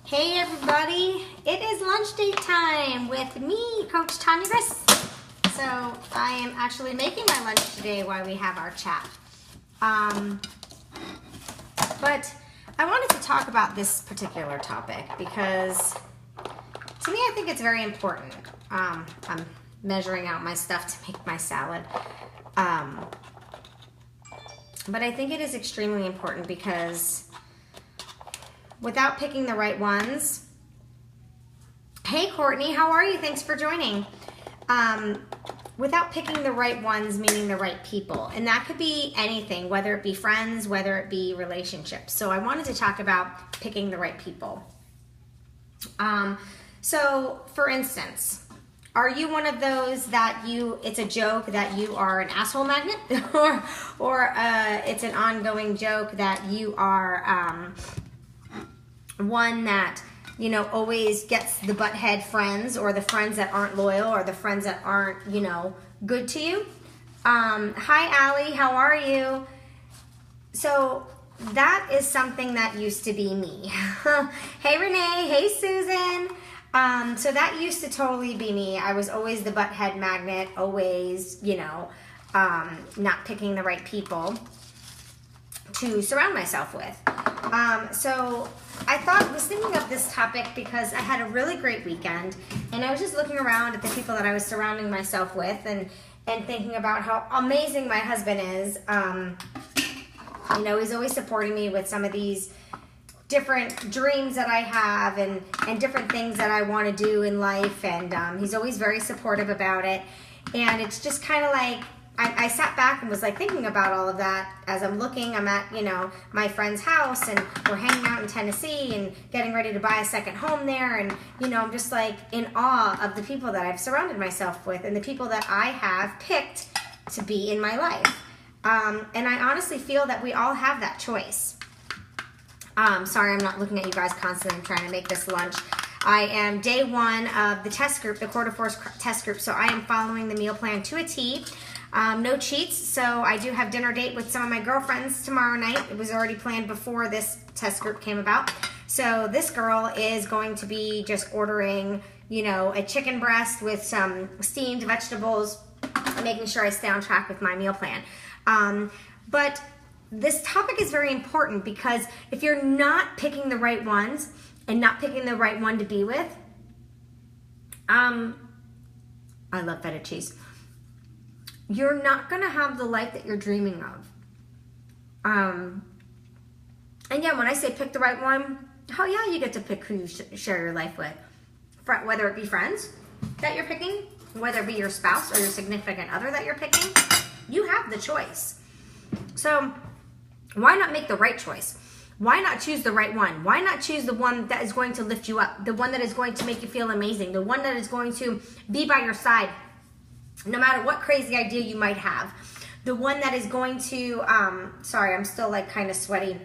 Hey everybody, it is lunch date time with me, Coach Tanya Griss. So I am actually making my lunch today while we have our chat. But I wanted to talk about this particular topic because to me I think it's very important. I'm measuring out my stuff to make my salad. But I think it is extremely important because without picking the right ones. Hey Courtney, how are you? Thanks for joining. Without picking the right ones, meaning the right people. And that could be anything, whether it be friends, whether it be relationships. So I wanted to talk about picking the right people. So for instance, are you one of those that it's a joke that you are an asshole magnet? or it's an ongoing joke that you are one that, always gets the butthead friends, or the friends that aren't loyal, or the friends that aren't, good to you. Hi, Allie. How are you? So that is something that used to be me. Hey, Renee. Hey, Susan. So that used to totally be me. I was always the butthead magnet, always, not picking the right people to surround myself with. So I was thinking of this topic because I had a really great weekend, and I was just looking around at the people that I was surrounding myself with and thinking about how amazing my husband is. He's always supporting me with some of these different dreams that I have and different things that I want to do in life, and he's always very supportive about it. And it's just kind of like, I sat back and was like thinking about all of that as I'm at, my friend's house, and we're hanging out in Tennessee and getting ready to buy a second home there. And, I'm just like in awe of the people that I've surrounded myself with and the people that I have picked to be in my life. And I honestly feel that we all have that choice. Sorry, I'm not looking at you guys constantly. I'm trying to make this lunch. I am day one of the test group, the Quarter Force test group. So I am following the meal plan to a T. No cheats, so I do have dinner date with some of my girlfriends tomorrow night. It was already planned before this test group came about. So this girl is going to be just ordering, a chicken breast with some steamed vegetables, making sure I stay on track with my meal plan. But this topic is very important because if you're not picking the right ones and not picking the right one to be with, I love feta cheese. You're not going to have the life that you're dreaming of. And yeah, when I say pick the right one, hell yeah, you get to pick who you share your life with. Whether it be friends that you're picking, whether it be your spouse or your significant other that you're picking, you have the choice. So why not make the right choice? Why not choose the right one? Why not choose the one that is going to lift you up? The one that is going to make you feel amazing? The one that is going to be by your side no matter what crazy idea you might have. The one that is going to, sorry, I'm still like kind of sweaty.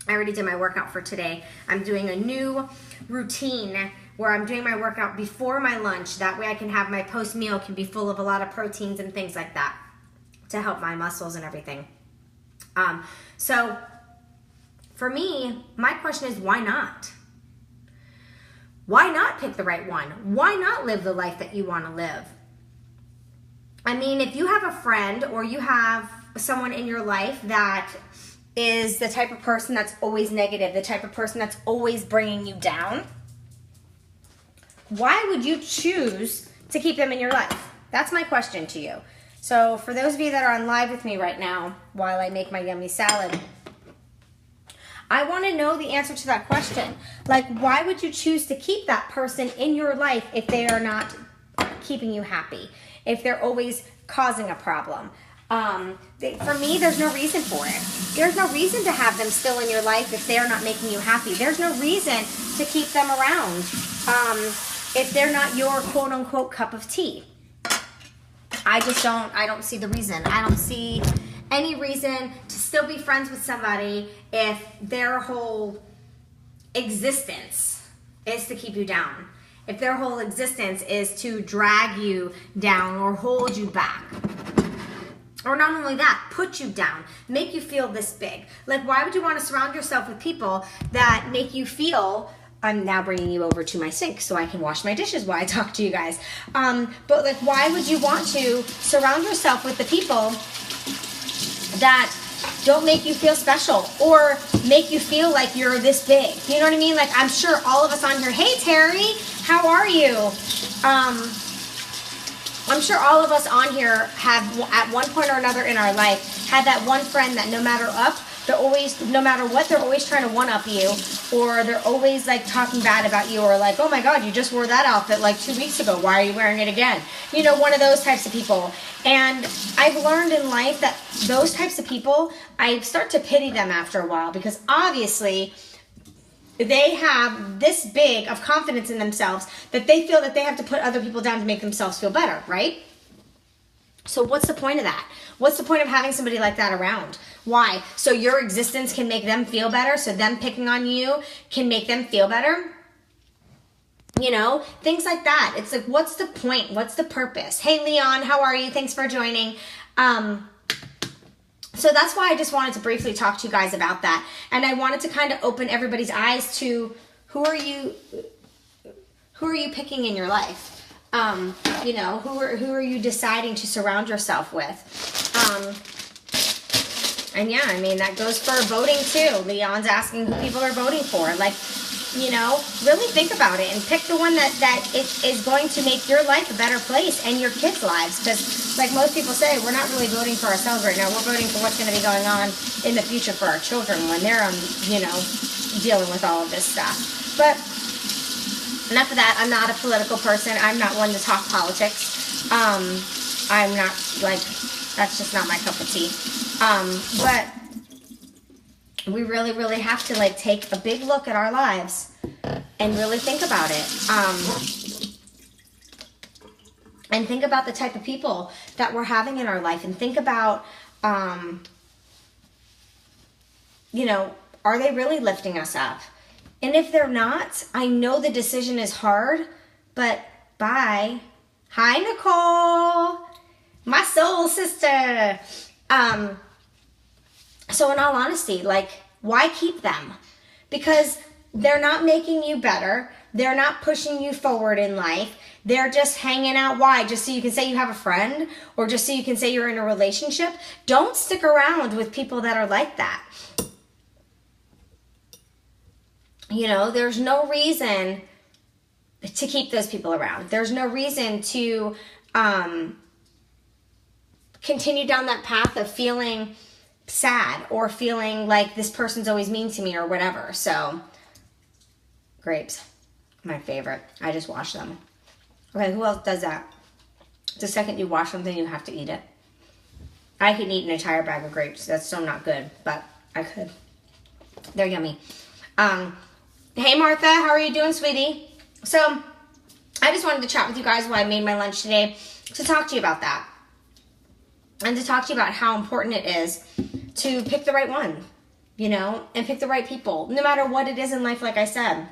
I already did my workout for today. I'm doing a new routine where I'm doing my workout before my lunch. That way I can have my post-meal can be full of a lot of proteins and things like that to help my muscles and everything. So for me, my question is, why not? Why not pick the right one? Why not live the life that you want to live? I mean, if you have a friend or you have someone in your life that is the type of person that's always negative, the type of person that's always bringing you down, why would you choose to keep them in your life? That's my question to you. So for those of you that are on live with me right now while I make my yummy salad, I want to know the answer to that question. Like, why would you choose to keep that person in your life if they are not keeping you happy? If they're always causing a problem? For me, there's no reason for it. There's no reason to have them still in your life if they're not making you happy. There's no reason to keep them around if they're not your quote-unquote cup of tea. I don't see the reason. I don't see any reason to still be friends with somebody if their whole existence is to keep you down. If their whole existence is to drag you down or hold you back. Or not only that, put you down, make you feel this big. Like, why would you want to surround yourself with people that make you feel, I'm now bringing you over to my sink so I can wash my dishes while I talk to you guys. But like, why would you want to surround yourself with the people that don't make you feel special or make you feel like you're this big? You know what I mean? Like, I'm sure all of us on here, hey Terry, how are you? I'm sure all of us on here have, at one point or another in our life, had that one friend that no matter what, they're always trying to one-up you, or they're always like talking bad about you, or like, oh my God, you just wore that outfit like 2 weeks ago. Why are you wearing it again? You know, one of those types of people. And I've learned in life that those types of people, I start to pity them after a while, because obviously they have this big of confidence in themselves that they feel that they have to put other people down to make themselves feel better, right? So what's the point of that? What's the point of having somebody like that around? Why? So your existence can make them feel better, so them picking on you can make them feel better? You know, things like that. It's like, what's the point? What's the purpose? Hey, Leon, how are you? Thanks for joining. So that's why I just wanted to briefly talk to you guys about that. And I wanted to kind of open everybody's eyes to who are you picking in your life? You know, who are you deciding to surround yourself with? And yeah, I mean, that goes for voting too. Leon's asking who people are voting for. Like, you know, really think about it and pick the one that is going to make your life a better place and your kids' lives. Because like most people say, we're not really voting for ourselves right now. We're voting for what's going to be going on in the future for our children when they're, you know, dealing with all of this stuff. But enough of that. I'm not a political person. I'm not one to talk politics. I'm not, like, that's just not my cup of tea. But we really, really have to, like, take a big look at our lives and really think about it. And think about the type of people that we're having in our life, and think about, you know, are they really lifting us up? And if they're not, I know the decision is hard, but bye. Hi, Nicole, my soul sister. So in all honesty, like, why keep them? Because they're not making you better. They're not pushing you forward in life. They're just hanging out. Why? Just so you can say you have a friend, or just so you can say you're in a relationship? Don't stick around with people that are like that. You know, there's no reason to keep those people around. There's no reason to continue down that path of feeling sad or feeling like this person's always mean to me or whatever. So, grapes, my favorite. I just wash them. Okay, who else does that? The second you wash something, you have to eat it. I can eat an entire bag of grapes. That's so not good, but I could. They're yummy. Hey, Martha, how are you doing, sweetie? So, I just wanted to chat with you guys while I made my lunch today to talk to you about that. And to talk to you about how important it is to pick the right one, you know, and pick the right people, no matter what it is in life, like I said.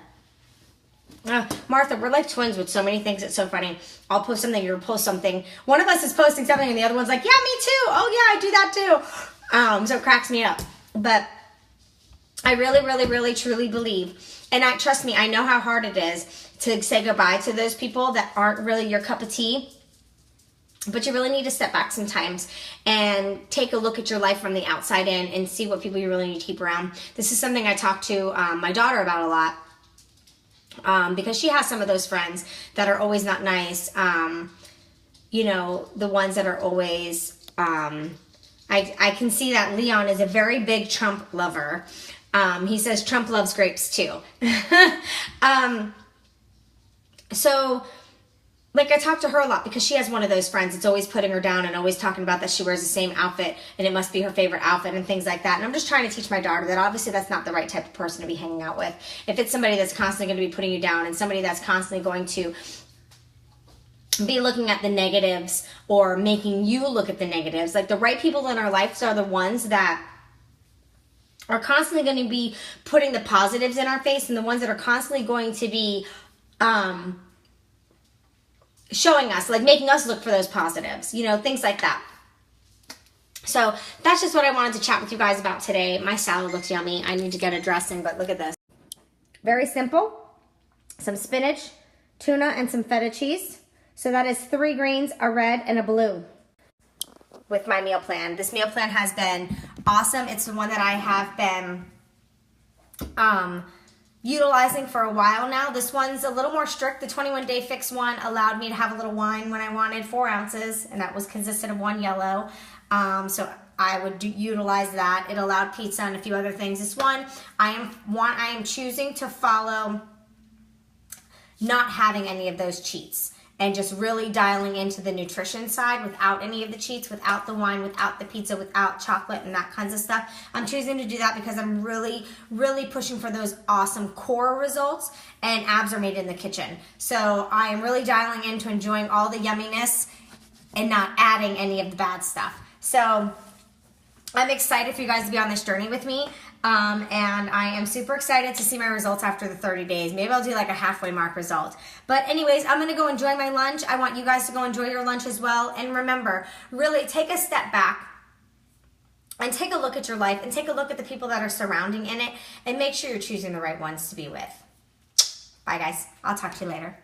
Martha, we're like twins with so many things. It's so funny. I'll post something, you'll post something. One of us is posting something and the other one's like, yeah, me too. Oh, yeah, I do that too. So it cracks me up. But I really, really, really, truly believe, and trust me, I know how hard it is to say goodbye to those people that aren't really your cup of tea. But you really need to step back sometimes and take a look at your life from the outside in and see what people you really need to keep around. This is something I talk to my daughter about a lot, because she has some of those friends that are always not nice. You know, the ones that are always, I can see that Leon is a very big Trump lover. He says Trump loves grapes too. So, like, I talk to her a lot because she has one of those friends that's always putting her down and always talking about that she wears the same outfit and it must be her favorite outfit and things like that. And I'm just trying to teach my daughter that obviously that's not the right type of person to be hanging out with. If it's somebody that's constantly going to be putting you down and somebody that's constantly going to be looking at the negatives or making you look at the negatives, like, the right people in our lives are the ones that are constantly going to be putting the positives in our face, and the ones that are constantly going to be showing us, like, making us look for those positives, you know, things like that. So that's just what I wanted to chat with you guys about today. My salad looks yummy. I need to get a dressing, but look at this. Very simple. Some spinach, tuna, and some feta cheese. So that is 3 greens, a red, and a blue with my meal plan. This meal plan has been awesome. It's the one that I have been utilizing for a while now. This one's a little more strict. The 21-day fix one allowed me to have a little wine when I wanted, 4 ounces, and that was consisted of 1 yellow. So I would utilize that. It allowed pizza and a few other things. This one, I am choosing to follow not having any of those cheats and just really dialing into the nutrition side without any of the cheats, without the wine, without the pizza, without chocolate and that kinds of stuff. I'm choosing to do that because I'm really, really pushing for those awesome core results, and abs are made in the kitchen. So I am really dialing into enjoying all the yumminess and not adding any of the bad stuff. So I'm excited for you guys to be on this journey with me. And I am super excited to see my results after the 30 days. Maybe I'll do like a halfway mark result. But anyways, I'm going to go enjoy my lunch. I want you guys to go enjoy your lunch as well. And remember, really take a step back and take a look at your life and take a look at the people that are surrounding in it and make sure you're choosing the right ones to be with. Bye guys. I'll talk to you later.